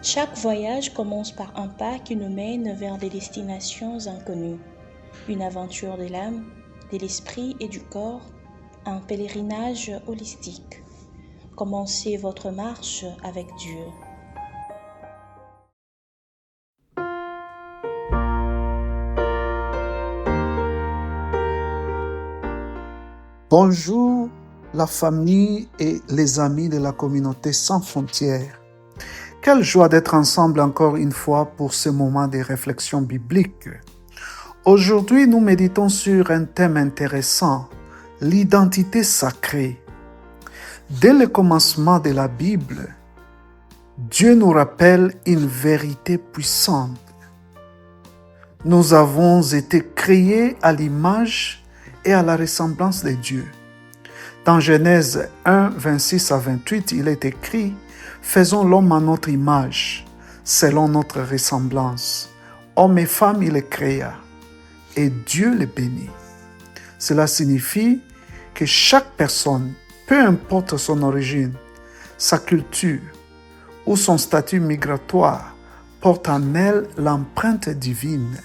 Chaque voyage commence par un pas qui nous mène vers des destinations inconnues. Une aventure de l'âme, de l'esprit et du corps, un pèlerinage holistique. Commencez votre marche avec Dieu. Bonjour la famille et les amis de la communauté sans frontières. Quelle joie d'être ensemble encore une fois pour ce moment de réflexion biblique. Aujourd'hui, nous méditons sur un thème intéressant, l'identité sacrée. Dès le commencement de la Bible, Dieu nous rappelle une vérité puissante. Nous avons été créés à l'image et à la ressemblance de Dieu. Dans Genèse 1, 26 à 28, il est écrit « Faisons l'homme à notre image, selon notre ressemblance. Homme et femme, il les créa, et Dieu les bénit. » Cela signifie que chaque personne, peu importe son origine, sa culture ou son statut migratoire, porte en elle l'empreinte divine.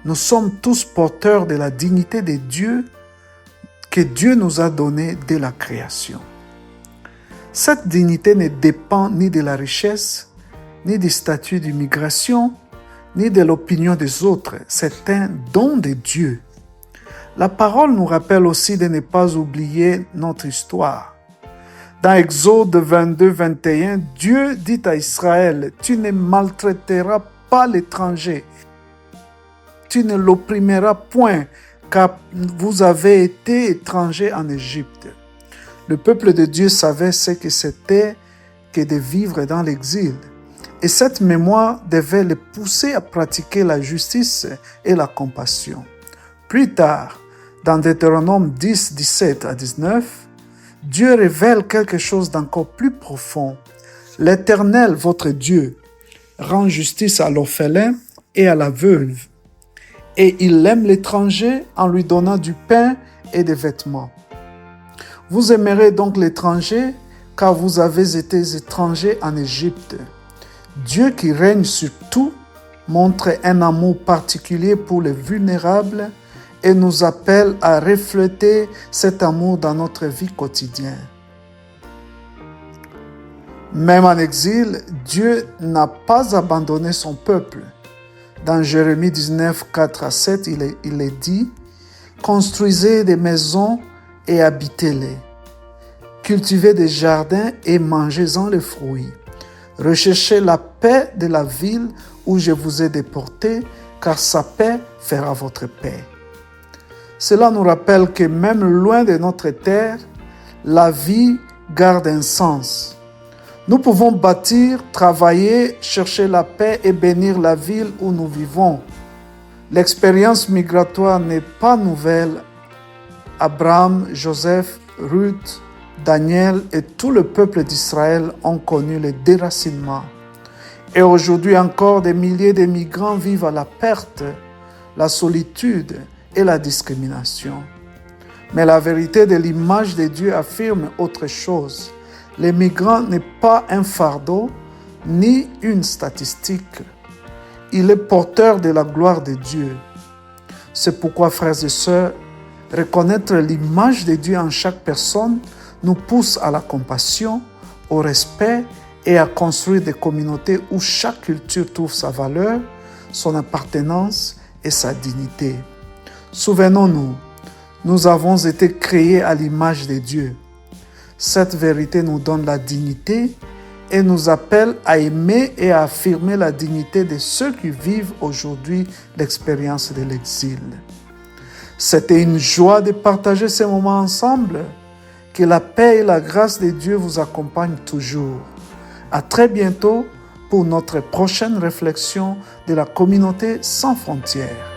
Nous sommes tous porteurs de la dignité de Dieu que Dieu nous a donnée dès la création. Cette dignité ne dépend ni de la richesse, ni du statut d'immigration, ni de l'opinion des autres. C'est un don de Dieu. La parole nous rappelle aussi de ne pas oublier notre histoire. Dans Exode 22, 21, Dieu dit à Israël, « Tu ne maltraiteras pas l'étranger. Tu ne l'opprimeras point, car vous avez été étrangers en Égypte. » Le peuple de Dieu savait ce que c'était que de vivre dans l'exil. Et cette mémoire devait les pousser à pratiquer la justice et la compassion. Plus tard, dans Deutéronome 10, 17 à 19, Dieu révèle quelque chose d'encore plus profond. « L'Éternel, votre Dieu, rend justice à l'orphelin et à la veuve. Et il aime l'étranger en lui donnant du pain et des vêtements. Vous aimerez donc l'étranger, car vous avez été étrangers en Égypte. » Dieu qui règne sur tout montre un amour particulier pour les vulnérables et nous appelle à refléter cet amour dans notre vie quotidienne. Même en exil, Dieu n'a pas abandonné son peuple. Dans Jérémie 19, 4 à 7, il est dit « Construisez des maisons et habitez-les. Cultivez des jardins et mangez-en les fruits. Recherchez la paix de la ville où je vous ai déportés, car sa paix fera votre paix. » Cela nous rappelle que même loin de notre terre, la vie garde un sens. Nous pouvons bâtir, travailler, chercher la paix et bénir la ville où nous vivons. L'expérience migratoire n'est pas nouvelle. Abraham, Joseph, Ruth, Daniel et tout le peuple d'Israël ont connu le déracinement. Et aujourd'hui encore, des milliers de migrants vivent à la perte, la solitude et la discrimination. Mais la vérité de l'image de Dieu affirme autre chose. Les migrants n'est pas un fardeau ni une statistique. Il est porteur de la gloire de Dieu. C'est pourquoi, frères et sœurs, reconnaître l'image de Dieu en chaque personne nous pousse à la compassion, au respect et à construire des communautés où chaque culture trouve sa valeur, son appartenance et sa dignité. Souvenons-nous, nous avons été créés à l'image de Dieu. Cette vérité nous donne la dignité et nous appelle à aimer et à affirmer la dignité de ceux qui vivent aujourd'hui l'expérience de l'exil. C'était une joie de partager ces moments ensemble. Que la paix et la grâce de Dieu vous accompagnent toujours. À très bientôt pour notre prochaine réflexion de la communauté sans frontières.